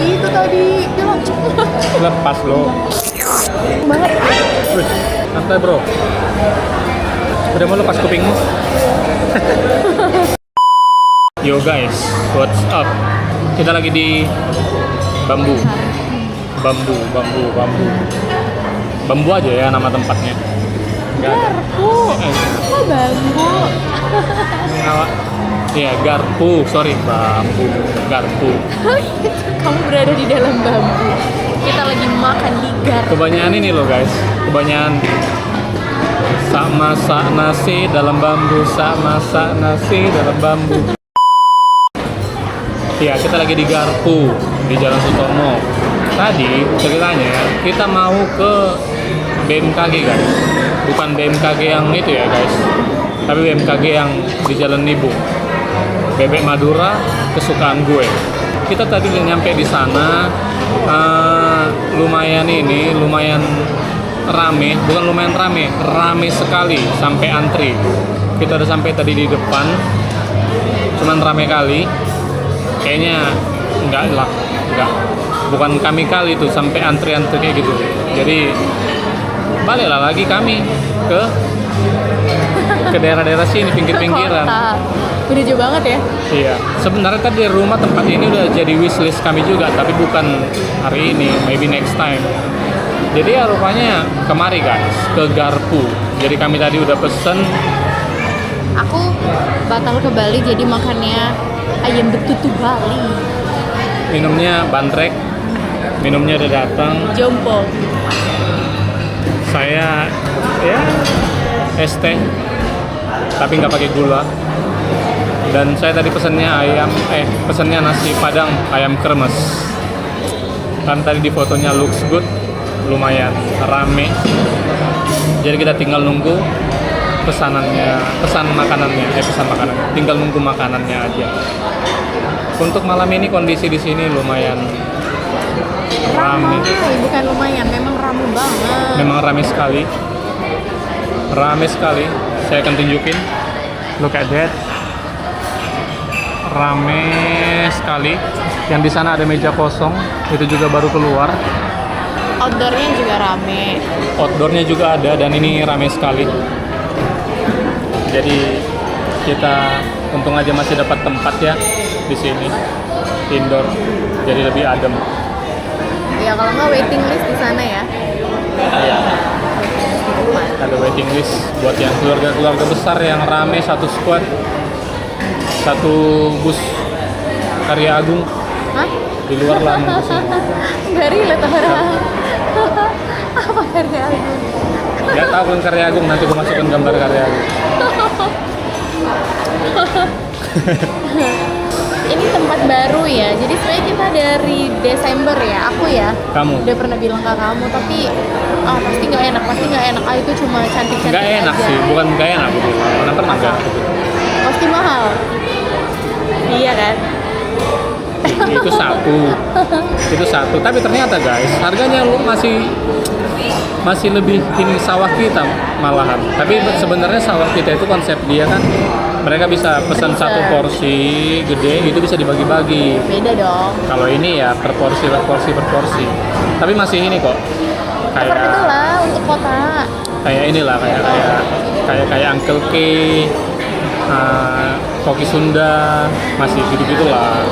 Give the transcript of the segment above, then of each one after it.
Itu tadi bilang cepet Lepas lo. banget. Wih, santai bro. Udah mau lepas kupingmu? Yo guys, what's up? Kita lagi di Bambu. Bambu aja ya nama tempatnya. Garpu. Kok bambu? Iya, Garpu. Sorry, Bambu. Garpu. Kamu berada di dalam bambu. Kita lagi makan di garpu. Kebanyakan ini loh guys. Kebanyakan sak masak nasi dalam bambu, sak masak nasi dalam bambu. Iya, kita lagi di Garpu di Jalan Sutomo. Tadi ceritanya kita mau ke BMKG guys. Bukan BMKG yang itu ya guys, tapi BMKG yang di Jalan Nibu. Bebek Madura kesukaan gue. Kita tadi udah nyampe di sana, lumayan rame, bukan lumayan rame sekali sampai antri. Kita udah sampai tadi di depan, cuman rame kali. Kayaknya enggak, bukan kami kali tuh sampai antri-antri kayak gitu. Jadi baliklah lagi kami ke daerah-daerah sini, pinggir-pinggiran. Kota. Udah jauh banget ya? Iya. Sebenarnya tadi dari rumah tempat ini udah jadi wishlist kami juga, tapi bukan hari ini, maybe next time. Jadi ya rupanya kemari guys, ke Garpu. Jadi kami tadi udah pesen. Aku batal ke Bali jadi makannya ayam betutu Bali. Minumnya bandrek. Minumnya udah datang. Jompo. Saya ya es teh, tapi nggak pakai gula. Dan saya tadi pesennya nasi padang ayam kremes. Kan tadi di fotonya looks good, lumayan rame. Jadi kita tinggal nunggu pesan makanannya. Tinggal nunggu makanannya aja. Untuk malam ini kondisi di sini lumayan rame. Bukan lumayan, memang rame banget. Memang rame sekali. Saya akan tunjukin. Look at that. Rame sekali. Yang di sana ada meja kosong, itu juga baru keluar. Outdoornya juga rame. Outdoornya juga ada dan ini rame sekali. Jadi kita untung aja masih dapat tempat ya di sini indoor. Jadi lebih adem. Ya kalau nggak waiting list di sana ya. Iya. Ada waiting list buat yang keluarga besar yang rame, satu squad, satu bus Karya Agung. Hah? Di luar lah nunggu semua. Nggak relate orang. Apa Karya Agung? Nggak tahu kan Karya Agung, nanti gue masukin gambar Karya Agung. Ini tempat baru ya, jadi sebenarnya kita dari Desember ya, aku ya. Kamu? Udah pernah bilang ke kamu, tapi pasti nggak enak. Itu cuma cantik-cantik Nggak enak aja. sih, bukan nggak enak. Karena pernah nggak? Pasti mahal. Iya kan? Itu satu. Tapi ternyata guys, harganya lu masih lebih ini sawah kita malahan. Tapi sebenarnya sawah kita itu konsep dia kan, mereka bisa pesan satu porsi gede, itu bisa dibagi-bagi. Beda dong. Kalau ini ya per porsi. Tapi masih ini kok. Seperti itulah untuk kota. Kayak inilah kayak Uncle K, Koki Sunda, masih gitu-gitulah.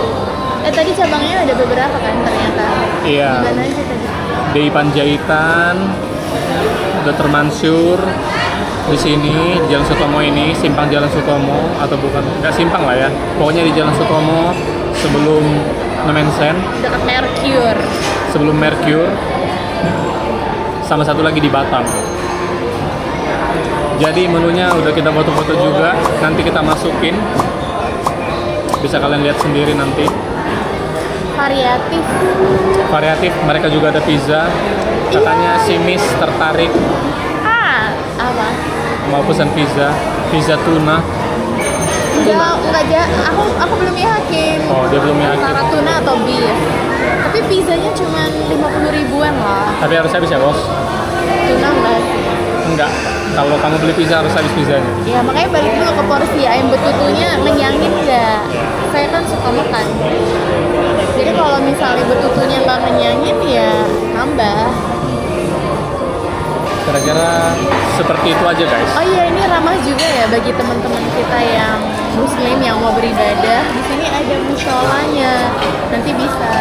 Tadi cabangnya ada beberapa kan ternyata. Iya. Di mana aja tadi? Di Panjaitan, Dr. Mansur, di sini Jalan Sutomo ini, simpang Jalan Sutomo atau bukan? Nggak simpang lah ya. Pokoknya di Jalan Sutomo sebelum Nomensen. Dekat Mercure. Sebelum Mercure. Sama satu lagi di Batam. Jadi menunya udah kita foto-foto juga, nanti kita masukin. Bisa kalian lihat sendiri nanti. Variatif, mereka juga ada pizza. Katanya si Miss tertarik Apa? mau pesan pizza tuna. Enggak, aku belum yakin. Oh, dia belum yakin. Antara tuna atau beef. Tapi pizzanya cuma 50 ribuan lah. Tapi harus habis ya bos? Tuna enggak? Enggak. Kalau kamu beli pizza harus habis pizzanya. Ya makanya balik dulu ke porsi. Ayam betutunya mengyangin nggak? Saya kan suka makan. Jadi kalau misalnya misalnya betutunya nggak ngenyangin ya tambah. Kira-kira seperti itu aja guys. Oh iya, ini ramah juga ya bagi teman-teman kita yang muslim yang mau beribadah. Di sini ada musholanya, nanti bisa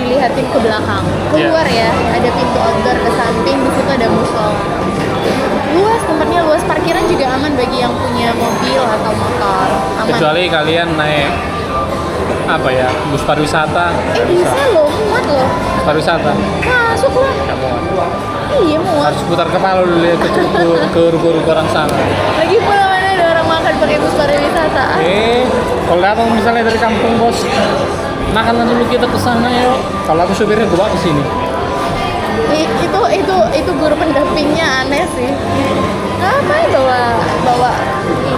dilihatin ke belakang, keluar ya, ada pintu outdoor ke samping, di situ ada mushola. Luas, tempatnya luas, parkiran juga aman bagi yang punya mobil atau motor. Aman. Kecuali kalian naik apa ya, bus pariwisata. Bisa loh, muat loh. Bus pariwisata. Masuk lah. Nggak muat. Iya muat. Harus putar kepala dulu ya ke ruko-ruko orang sana. Lagi pula mana ada orang makan pakai bus pariwisata? Kalau datang misalnya dari kampung bos, makanlah dulu kita ke sana ya. Kalau aku supirnya gue bawa ke sini. Itu guru pendampingnya aneh sih. Apa ya bawa ini?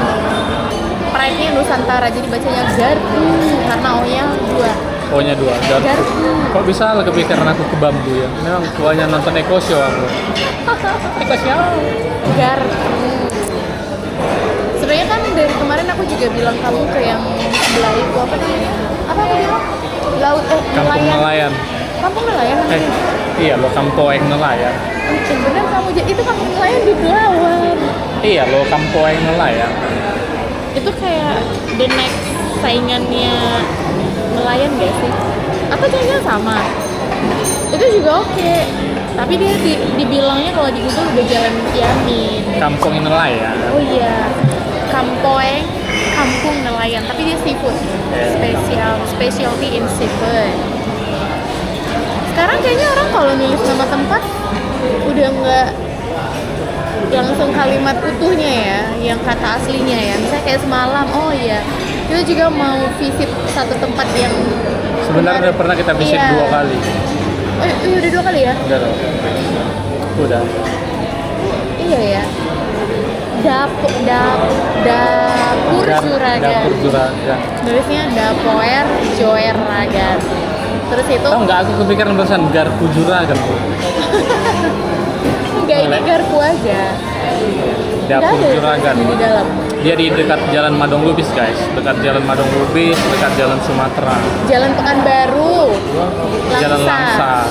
Pride-nya Nusantara, jadi bacanya garpu karena O-nya 2. O-nya 2, garpu. Kok bisa kepikiran aku ke bambu ya? Memang tuanya nonton Eko Show aku. Eko Show. Garpu. Sebenarnya kan dari kemarin aku juga bilang kamu ke yang sebelah itu apa namanya? Apa aku bilang? Kampung Nelayan. Kampung Nelayan. Iya lo Kampoeng Nelayan. Bener kamu itu Kampung Nelayan di Belawan. Iya lo Kampoeng Nelayan. Itu kayak the next saingannya nelayan gak sih? Apa jangan sama? Itu juga oke. Tapi dia dibilangnya kalau di Google udah jalan Yamin. Kampung Nelayan. Oh iya, Kampoeng, Kampung Nelayan. Tapi dia seafood, specialty in seafood. Sekarang kayaknya orang kalau nulis nama tempat udah nggak langsung kalimat utuhnya ya, yang kata aslinya ya. Misalnya kayak semalam, oh iya, kita juga mau visit satu tempat yang sebenarnya udah pernah kita visit 2 kali. Oh iya, udah 2 kali ya? Udah. Iya ya. Dapur Juragan. Dapur Juragan. Nulisnya Dapoer Joeragan. Terus itu Oh enggak, aku kepikiran barusan garpu Juragan. enggak, ini garpu aja. Dapur Nggak ada Juragan. di dalam. Dia di dekat Jalan Madong Lubis guys, dekat Jalan Madong Lubis, dekat Jalan Sumatera. Jalan Pekanbaru. Jalan Langsa.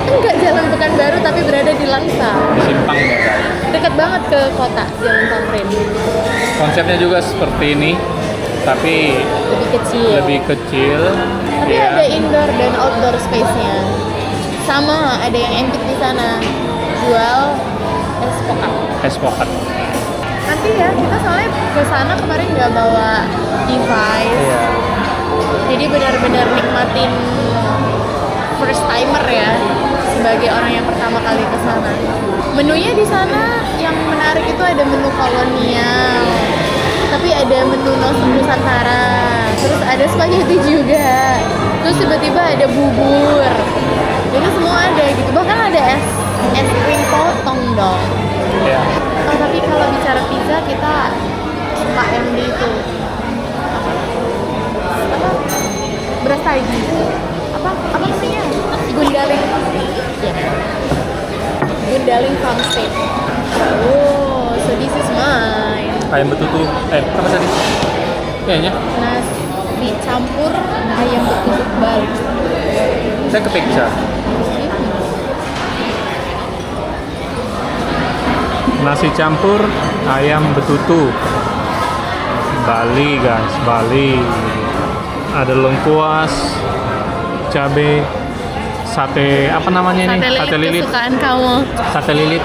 Enggak Jalan Pekanbaru tapi berada di Langsa. Di simpangnya guys. Dekat banget ke kota Jalan Tamrin. Konsepnya juga seperti ini, tapi Lebih kecil. Tapi ya. ada indoor dan outdoor space-nya. Sama, ada yang empit di sana. Jual es pokat. Es pokat. Nanti ya, kita soalnya ke sana kemarin nggak bawa device. Iya. Jadi benar-benar nikmatin first timer ya, sebagai orang yang pertama kali ke sana. Menunya di sana yang menarik itu ada menu kolonial, tapi ada menu Nusantara, terus ada spaghetti juga, terus tiba-tiba ada bubur. Jadi semua ada gitu, bahkan ada es krim potong dong. Iya. Oh tapi kalau bicara pizza kita suka yang di itu apa beras tagi apa namanya Gundaling ya Gundaling farm steak. Oh so this is mine. Ayam betutu. Apa tadi? Kayaknya. Nasi campur ayam betutu Bali. Saya ke pizza. Nasi campur ayam betutu Bali guys, Bali. Ada lengkuas, cabe, sate apa namanya ini? Sate lilit. Kesukaan kamu. Sate lilit.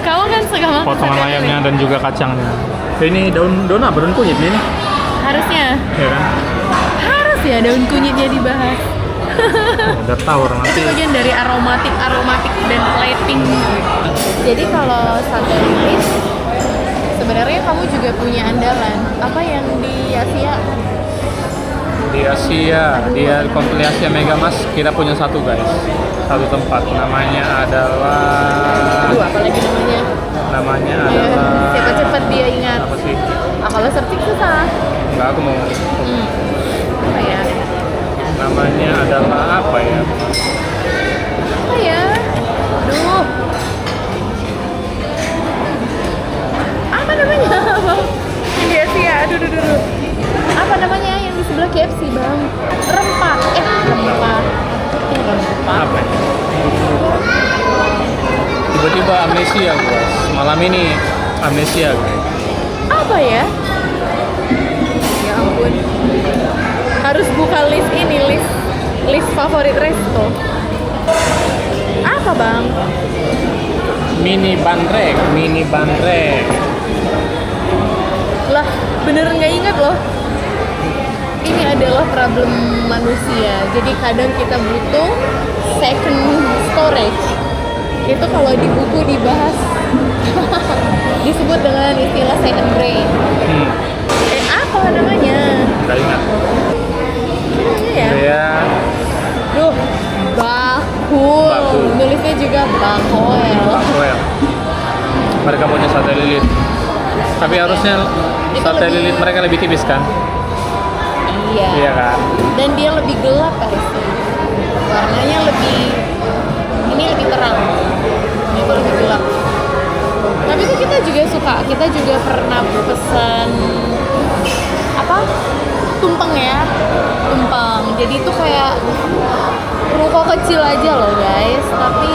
Kamu kan suka makan Potongan sate ayamnya lilit. dan juga kacangnya. Ini daun apa? Daun kunyit ini? Harusnya. Ya kan? Harus ya daun kunyitnya dibahas. Udah tahu orang Itu nanti. bagian dari aromatik dan plating. Jadi kalau sate lilit sebenarnya kamu juga punya andalan. Apa yang di Asia? Di Asia, di Kontinel Asia Megamas kita punya satu guys, satu tempat namanya adalah Aduh, apa lagi namanya? namanya Ayo, adalah cepat-cepat dia ingat. apa sih? Kalau searching susah. Enggak, aku mau Apa ya? namanya adalah apa ya? Apa ya? Aduh. Apa namanya? Di Asia, aduh. Apa namanya yang di sebelah KFC, Bang? Rempah. Rempah. Apa? Tiba-tiba amnesia guys. Malam ini amnesia guys. Apa ya? Ya ampun. Harus buka list ini, list favorit resto. Apa bang? Mini bandrek. Lah, beneran nggak ingat loh. Ini adalah problem manusia. Jadi kadang kita butuh second storage. Itu kalau di buku dibahas disebut dengan istilah second brain. Apa namanya? Gak ingat. Ya. Ya. Duh, bakul. Nulisnya juga bakoel. Well, mereka punya sate lilit. Tapi harusnya Itu sate lebih- lilit mereka lebih tipis kan? Iya. Iya kan? Dan dia lebih gelap harusnya. Warnanya lebih, ini lebih terang. Ini tuh lebih gelap. Tapi itu kita juga suka. Kita juga pernah pesan apa? Tumpeng ya. Tumpeng. Jadi itu kayak ruko kecil aja loh guys. Tapi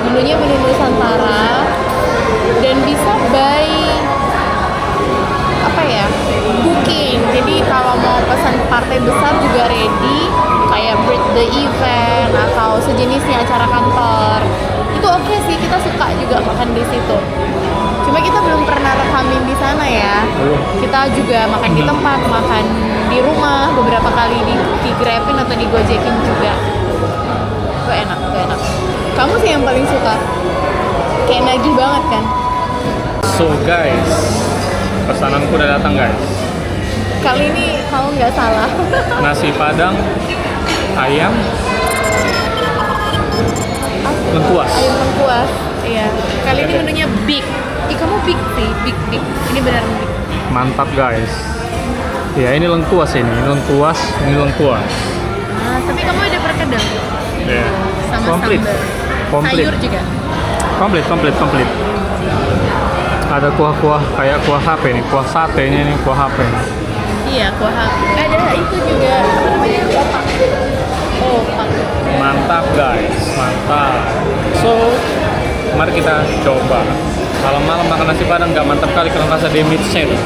menunya menu Nusantara dan bisa by apa ya, booking. Jadi kalau mau pesan partai besar juga ready, kayak birthday event atau sejenisnya acara kantor. Itu oke sih, kita suka juga makan di situ. Cuma kita belum pernah rekamin di sana ya. Belum. Kita juga makan di tempat, makan di rumah beberapa kali di Grabin atau di Gojekin juga. Itu enak. Kamu sih yang paling suka? Kayak nagih banget kan? So guys, pesananku udah datang guys. Kali ini kamu nggak salah. Nasi padang, ayam, lengkuas. Ayam lengkuas. Iya. Kali ini Oke. menunya big. Kamu big sih, big. Ini benar big. Mantap guys. Ya ini lengkuas ini lengkuas. Nah, tapi kamu ada perkedel Ya. sama Komplit. sambal. Sayur juga. Komplit. Ada kuah-kuah kayak kuah HP nih, kuah satenya nih, kuah HP. Iya, kuah. Ada itu juga. Apa namanya? Opak. Oh, opak. Mantap guys, mantap. So, mari kita coba. Malam-malam makan nasi padang nggak mantap kali kalau rasa demitsnya itu.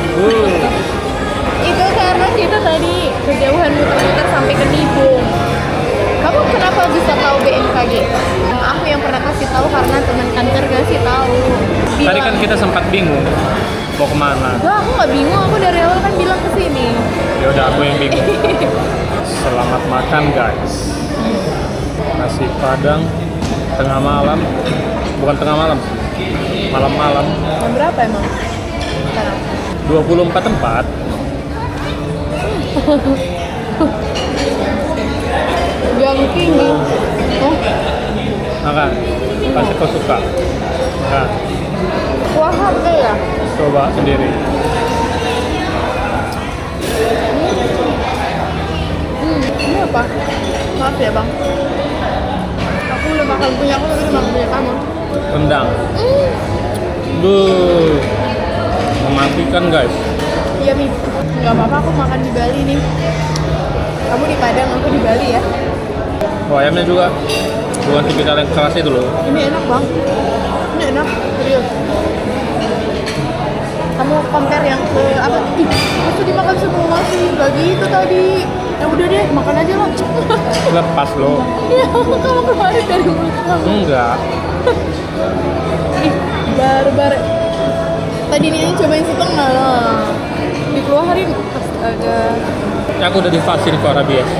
Itu karena kita tadi kejauhan muter-muter sampai ke Nibung. Kamu kenapa bisa tahu BMKG? Aku yang pernah kasih tahu karena teman kantor kasih tahu. Tadi kan kita sempat bingung mau kemana. Enggak, aku nggak bingung. Aku dari awal kan bilang ke sini. Ya udah aku yang bingung. Selamat makan guys. Nasi padang tengah malam, bukan tengah malam, malam-malam. Jam berapa emang? Sekarang. 24 tempat. Yang tinggi. Oh, Makan, pasti kau suka. Makan, kuah apa ya? coba sendiri. Ini apa? Maaf ya bang. Aku udah makan punya aku, tapi udah makan punya kamu. Rendang. Duh, mematikan guys. Iya Mi, nggak apa-apa aku makan di Bali nih. Kamu di Padang, aku di Bali ya. Wah, ayamnya juga bukan tipikal yang keras itu loh. Ini enak bang. Ini enak, serius. Kamu compare yang ke apa? Ih, itu dimakan semua sih. Bagi itu tadi. Ya udah deh, makan aja lah. Lepas loh. Iya, kalau keluarin dari mulut kamu. Enggak. Ih, barbar. Tadi ini cobain setengah lah. Dikeluarin. Astaga. Aku udah divaksin kok rabies.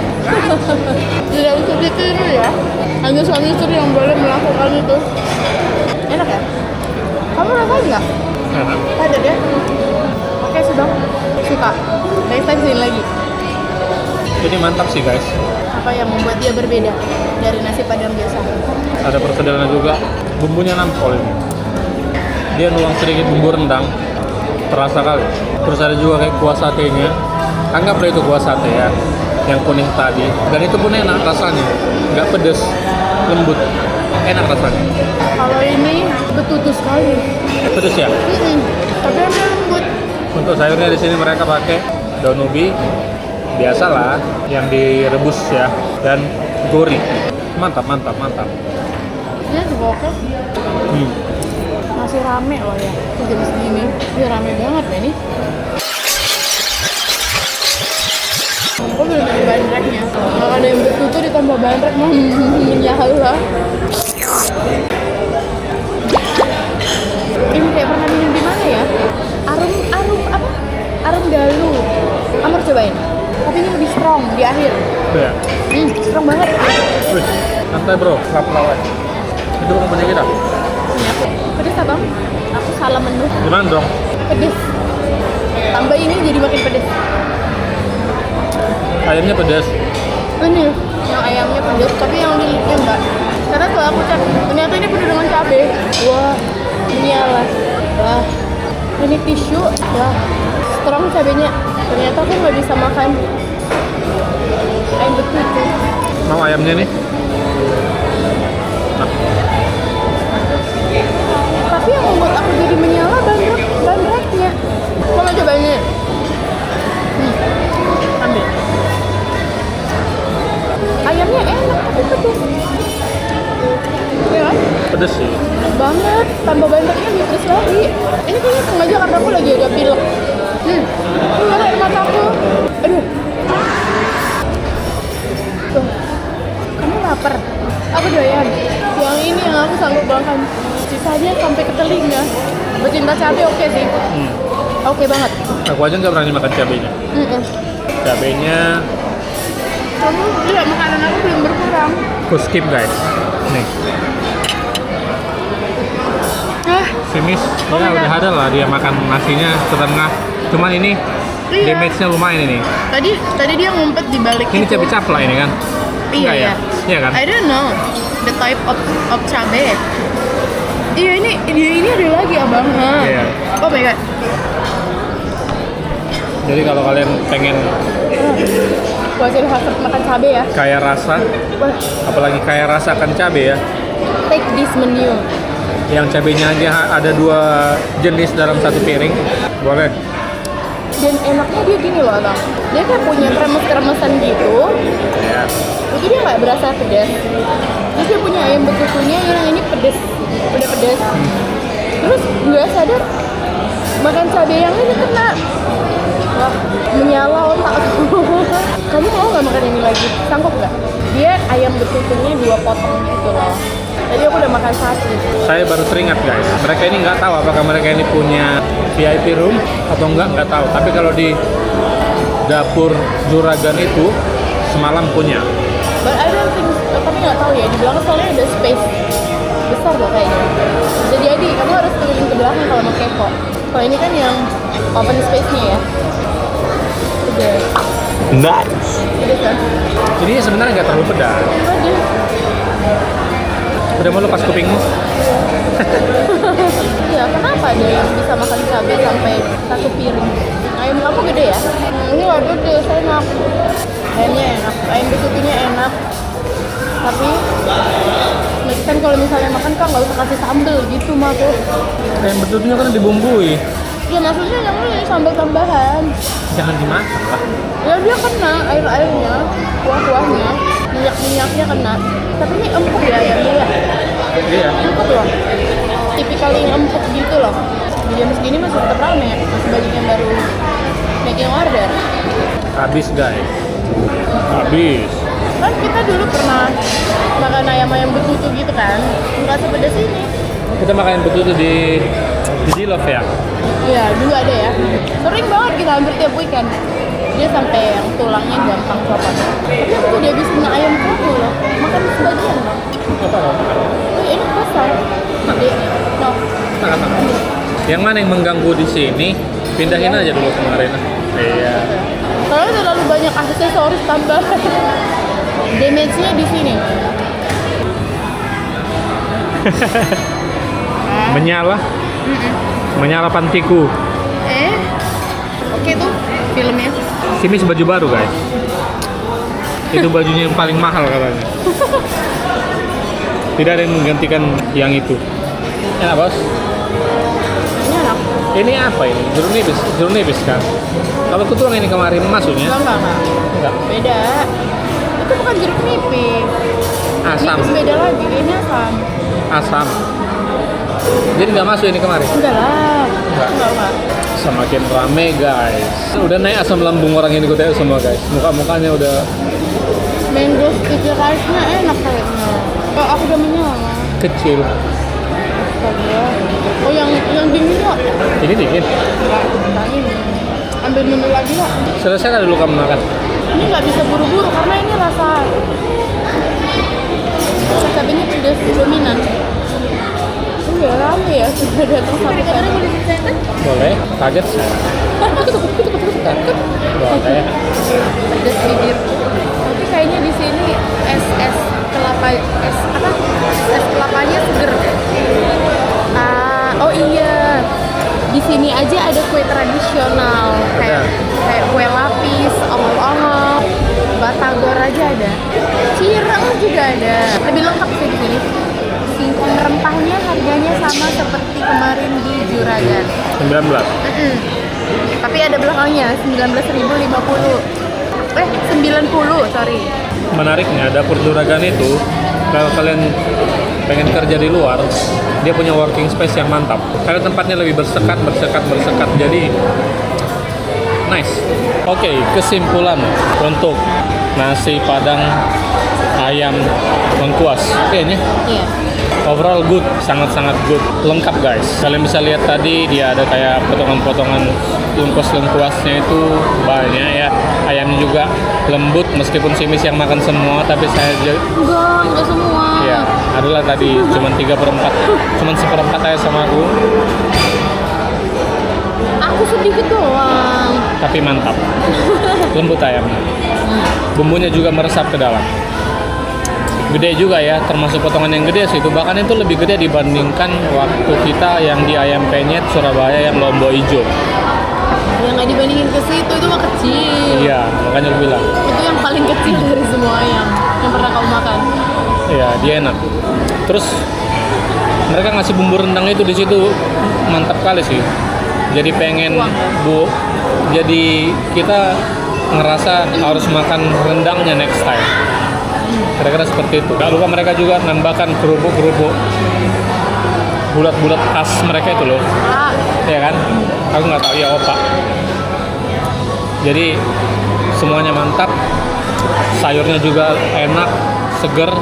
Tidak usah ditiru ya. Hanya suami istri yang boleh melakukan itu. Enak ya? Kamu rasain nggak? Enak. Ada deh. Oke sih bang. Suka. Next time sini lagi. Jadi mantap sih guys. Apa yang membuat dia berbeda dari nasi padang biasa? Ada perkedalan juga. Bumbunya nampol ini. Dia nuang sedikit bumbu rendang. Terasa kali. Terus ada juga kayak kuah satenya. Anggaplah itu kuah sate ya. Yang kuning tadi. Dan itu pun enak rasanya. Nggak pedes. Lembut. Enak rasanya. Kalau ini betutu sekali. Pedes ya. Tapi ada lembut. Untuk sayurnya di sini mereka pakai daun ubi. Biasalah yang direbus ya. Dan gori. Mantap, mantap, mantap. Ini juga oke. Masih rame loh ya. Jam segini. Ini rame banget ya ini. Aku belum beli bandreknya. Kalau ada yang bertutur ditambah bandrek mah menyala. Ini kayak pernah minum di mana ya? Arum apa? Arum dalu. Kamu harus cobain. Kopinya lebih strong di akhir. Iya. Strong banget. Wih, santai bro, lap-lap. Itu bukan punya kita. Punya aku. Pedes abang? Aku salah menu. Gimana dong? Pedes. Tambah ini jadi makin pedes. Ayamnya pedas. Ini yang ayamnya pedes, tapi yang miliknya enggak. Karena tuh aku cek, ternyata ini penuh dengan cabai. Wah, menyala. Wah, ini tisu. Wah, strong cabenya. Ternyata aku nggak bisa makan ayam betutu. Mau ayamnya nih? Nah, Tapi yang membuat aku jadi menyala bandreknya. Kamu cobain ini. Ambil. Ayamnya enak tapi pedes. Ya kan? pedes sih. Banget, tambah bandreknya lebih pedes lagi. Ini kayaknya sengaja karena aku lagi ada pilek. Keluar air mata aku. Aduh. Tuh. Kamu lapar? Aku doyan. Yang ini yang aku sanggup makan. Sisanya sampai ke telinga. Pecinta cabai oke sih. Oke banget. Aku aja nggak berani makan cabenya. Cabenya Kamu lihat makanan aku belum berkurang. aku skip guys. Nih, Simis Oh ya my udah God. ada lah dia makan nasinya setengah. Cuman ini Iya. damage-nya lumayan ini. Tadi dia ngumpet di balik Ini itu. cabai capla ini kan? Iya, Enggak ya? iya. Iya kan? I don't know the type of cabai. Iya ini ada lagi abang. Iya. Oh my god. Jadi kalau kalian pengen Wajar harus makan cabai ya. kaya rasa, Wah, apalagi kaya rasa akan cabai ya, take this menu. yang cabenya aja ada 2 jenis dalam satu piring, boleh. Dan enaknya dia gini loh abang. Dia kayak punya kremes-kremesan gitu. Ya. Itu dia nggak berasa pedas. Terus dia punya ayam betutunya yang ini pedas, udah pedas. Terus nggak sadar makan cabai yang ini kena. Wah, menyala otak aku. Kamu mau nggak makan ini lagi? Sanggup nggak? Dia ayam betutunya 2 potong gitu loh. Tadi aku udah makan 1. Saya baru teringat guys, mereka ini nggak tahu apakah mereka ini punya VIP room atau nggak tahu. Tapi kalau di dapur Juragan itu semalam punya. But I don't think, tapi nggak tahu ya. Di belakang soalnya ada space besar loh kayaknya. Bisa jadi, kamu harus keliling ke belakang kalau mau kepo. Kalau ini kan yang open space-nya ya. Udah, Nice. udah kan? Jadi sebenarnya nggak terlalu pedas. Udah. Udah mau lepas kupingmu? Ya, kenapa ada yang bisa makan cabai sampai 1 piring? Ayam kamu gede ya? Ini waduh deh, saya enak. Ayamnya enak, ayam betutunya enak. Tapi next time kalau misalnya makan kan nggak usah kasih sambel gitu mah tuh. Yang betulnya kan dibumbui. Ya maksudnya yang ini sambal tambahan. Jangan dimakan lah. Ya dia kena air-airnya, kuah-kuahnya, minyak-minyaknya kena. Tapi ini empuk ya ayamnya ya. Iya. Empuk loh. Tipikal yang empuk gitu loh. Di jam segini masih tetap rame, masih banyak yang baru making order. Habis guys. Habis. Kan kita dulu pernah makan ayam-ayam betutu gitu kan, nggak sepedas ini. Kita makan betul di Zilov ya. Iya, dulu ada ya. Sering banget kita hampir tiap weekend. Dia sampai yang tulangnya gampang copot. Tapi aku jadi habis kena ayam kamu loh. Makan sebagian loh. Apa dong? Oh, ini besar. Gede. No. Makan. Yang mana yang mengganggu di sini? Pindahin aja dulu kemarin. Iya. Soalnya terlalu banyak aksesoris tambahan. Damage-nya di sini. Menyala. Menyala pantiku. Oke tuh filmnya. Simis baju baru guys. Itu bajunya yang paling mahal katanya. Tidak ada yang menggantikan yang itu. Enak bos. Ini enak. Ini apa ini? Jeruk nipis kan? Kalau kutulang ini kemarin masuknya? Enggak. Enggak. Beda. Itu bukan jeruk nipis. Asam. Ini beda lagi, kayaknya asam. Asam. Jadi nggak masuk ini kemarin? Enggak lah. Enggak. Semakin rame guys. Udah naik asam lambung orang ini gue tengok semua guys. Muka-mukanya udah Mango sticky rice-nya enak kayaknya. Kok aku udah menyala. kecil. Astaga. Oh yang dingin kok. Ini dingin. Enggak, ini. Ambil menu lagi lah. Selesai kan dulu kamu makan? Ini nggak bisa buru-buru karena ini rasa cabenya pedas dominan. Iya rame ya sudah datang satu-satu. Boleh. Kaget saya. Boleh. Pedas bibir. Tapi kayaknya di sini es kelapa es kelapanya seger deh. Oh iya. Di sini aja ada kue tradisional kayak kue lapis, ongol-ongol, batagor aja ada. Cireng juga ada. Lebih lengkap sih di sini. Singkong rempahnya harganya sama seperti kemarin di Juragan. 19. Tapi ada belakangnya 19.050. 90, sorry. Menariknya dapur Juragan itu kalau kalian pengen kerja di luar, dia punya working space yang mantap. Karena tempatnya lebih bersekat. Jadi nice. Oke, kesimpulan untuk nasi Padang ayam lengkuas. Kayaknya Iya. overall good, sangat-sangat good. Lengkap guys. Kalian bisa lihat tadi dia ada kayak potongan-potongan lengkuas-lengkuasnya itu banyak ya. Ayamnya juga lembut meskipun simis yang makan semua, tapi saya Enggak semua. ya, adalah tadi cuman 3/4. Cuman 1/4 aja sama aku, Aku sedikit doang. tapi mantap. Lembut ayamnya. Bumbunya juga meresap ke dalam. Gede juga ya, termasuk potongan yang gede sih itu. Bahkan itu lebih gede dibandingkan waktu kita yang di Ayam Penyet Surabaya yang lombok hijau. Yang nggak dibandingin ke situ itu mah kecil. Iya, makanya gue bilang. Itu yang paling kecil dari semua ayam yang pernah kamu makan. Iya, dia enak. Terus mereka ngasih bumbu rendang itu di situ mantap kali sih. Jadi pengen jadi kita ngerasa harus makan rendangnya next time. Kira-kira seperti itu. Gak lupa mereka juga nambahkan kerupuk-kerupuk bulat-bulat khas mereka itu loh. Ya kan? Aku nggak tahu ya opak. Jadi semuanya mantap. Sayurnya juga enak, seger.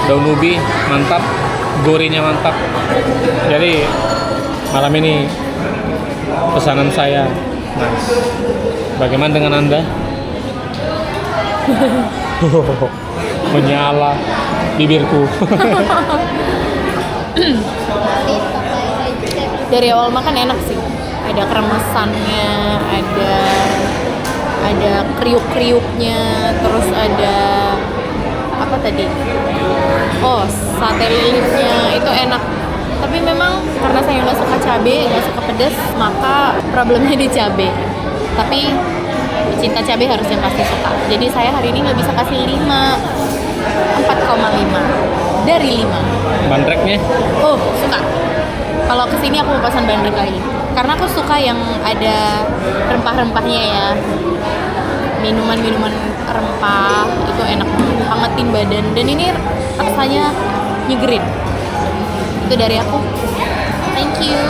Daun ubi mantap, gorinya mantap. Jadi malam ini pesanan saya nice. Bagaimana dengan Anda? Menyala bibirku. Dari awal makan enak sih. Ada kremesannya, ada kriuk-kriuknya, terus ada apa tadi? Oh, sate lilitnya itu enak. Tapi memang karena saya nggak suka cabai, nggak suka pedas, maka problemnya di cabai. Tapi pecinta cabai harusnya pasti suka. Jadi saya hari ini nggak bisa kasih 4,5 dari 5. Bandreknya? Oh, suka. Kalau kesini aku mau pesan bandrek lagi. Karena aku suka yang ada rempah-rempahnya ya. Minuman-minuman rempah itu enak banget, hangatin badan. Dan ini rasanya nyegerin. Itu dari aku. Thank you.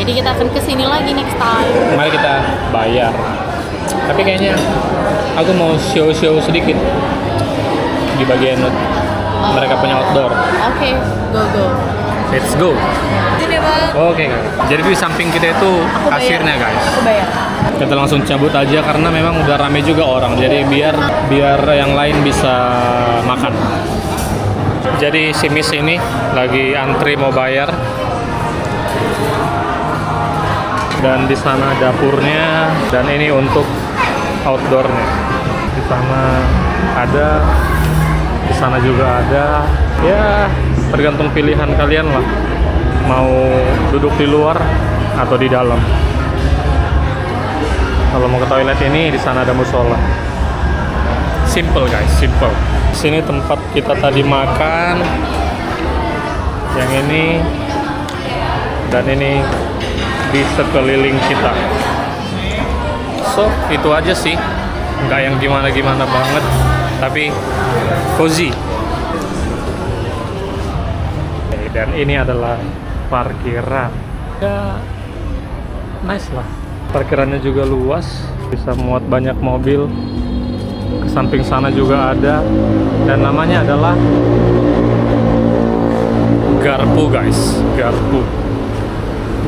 Jadi kita akan kesini lagi next time. Mari kita bayar. Tapi kayaknya aku mau show-show sedikit di bagian mereka punya outdoor. Oke, go. Let's go. Sini bang. Oke guys. Jadi di samping kita itu kasirnya guys. Aku bayar. Kita langsung cabut aja karena memang udah rame juga orang. Jadi biar yang lain bisa makan. Jadi si Miss ini lagi antri mau bayar. Dan di sana dapurnya, dan ini untuk outdoornya. Di sana ada, di sana juga ada. Ya, tergantung pilihan kalian lah. Mau duduk di luar atau di dalam. Kalau mau ke toilet ini di sana ada musola. Simple guys, simple. Sini tempat kita tadi makan. Yang ini dan ini di sekeliling kita. So, itu aja sih. Nggak yang gimana-gimana banget, tapi cozy. dan ini adalah parkiran. Ya, nice lah. Parkirannya juga luas, bisa muat banyak mobil. Ke samping sana juga ada, dan namanya adalah Garpu guys, Garpu.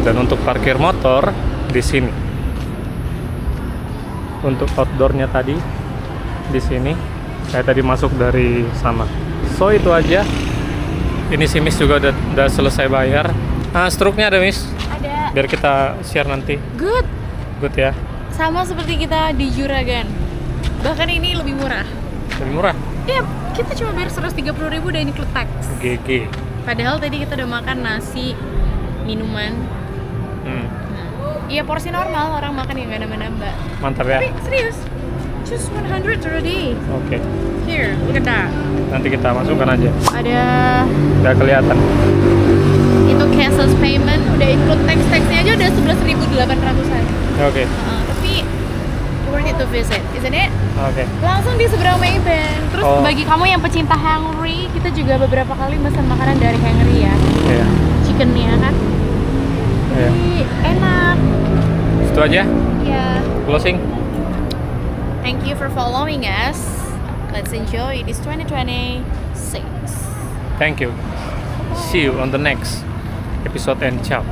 Dan untuk parkir motor di sini. Untuk outdoornya tadi di sini. Saya tadi masuk dari sana. So itu aja. Ini si Miss juga udah selesai bayar. Struknya ada Miss? Ada. Biar kita share nanti. Good. Good ya. Sama seperti kita di Juragan. Bahkan ini lebih murah. Lebih murah. Iya, kita cuma bayar 130.000 dan include tax. GG. Padahal tadi kita udah makan nasi, minuman. Iya, porsi normal, orang makan yang gak nambah-nambah. Mantap ya. Tapi serius, just 100 already. Oke. Here, look at that. Nanti kita masukkan aja. Ada Udah kelihatan. itu cashless payment, udah include tax-taxnya aja udah 11.800-an. Oke. Tapi worth it to visit, isn't it? Oke. Langsung di seberang Maybank. Terus bagi kamu yang pecinta hangry, kita juga beberapa kali pesan makanan dari hangry ya. Iya. Chickennya kan. Iya. Jadi enak. Itu aja. Ya. Closing. Thank you for following us. Let's enjoy this 2026. Thank you. See you on the next episode and ciao.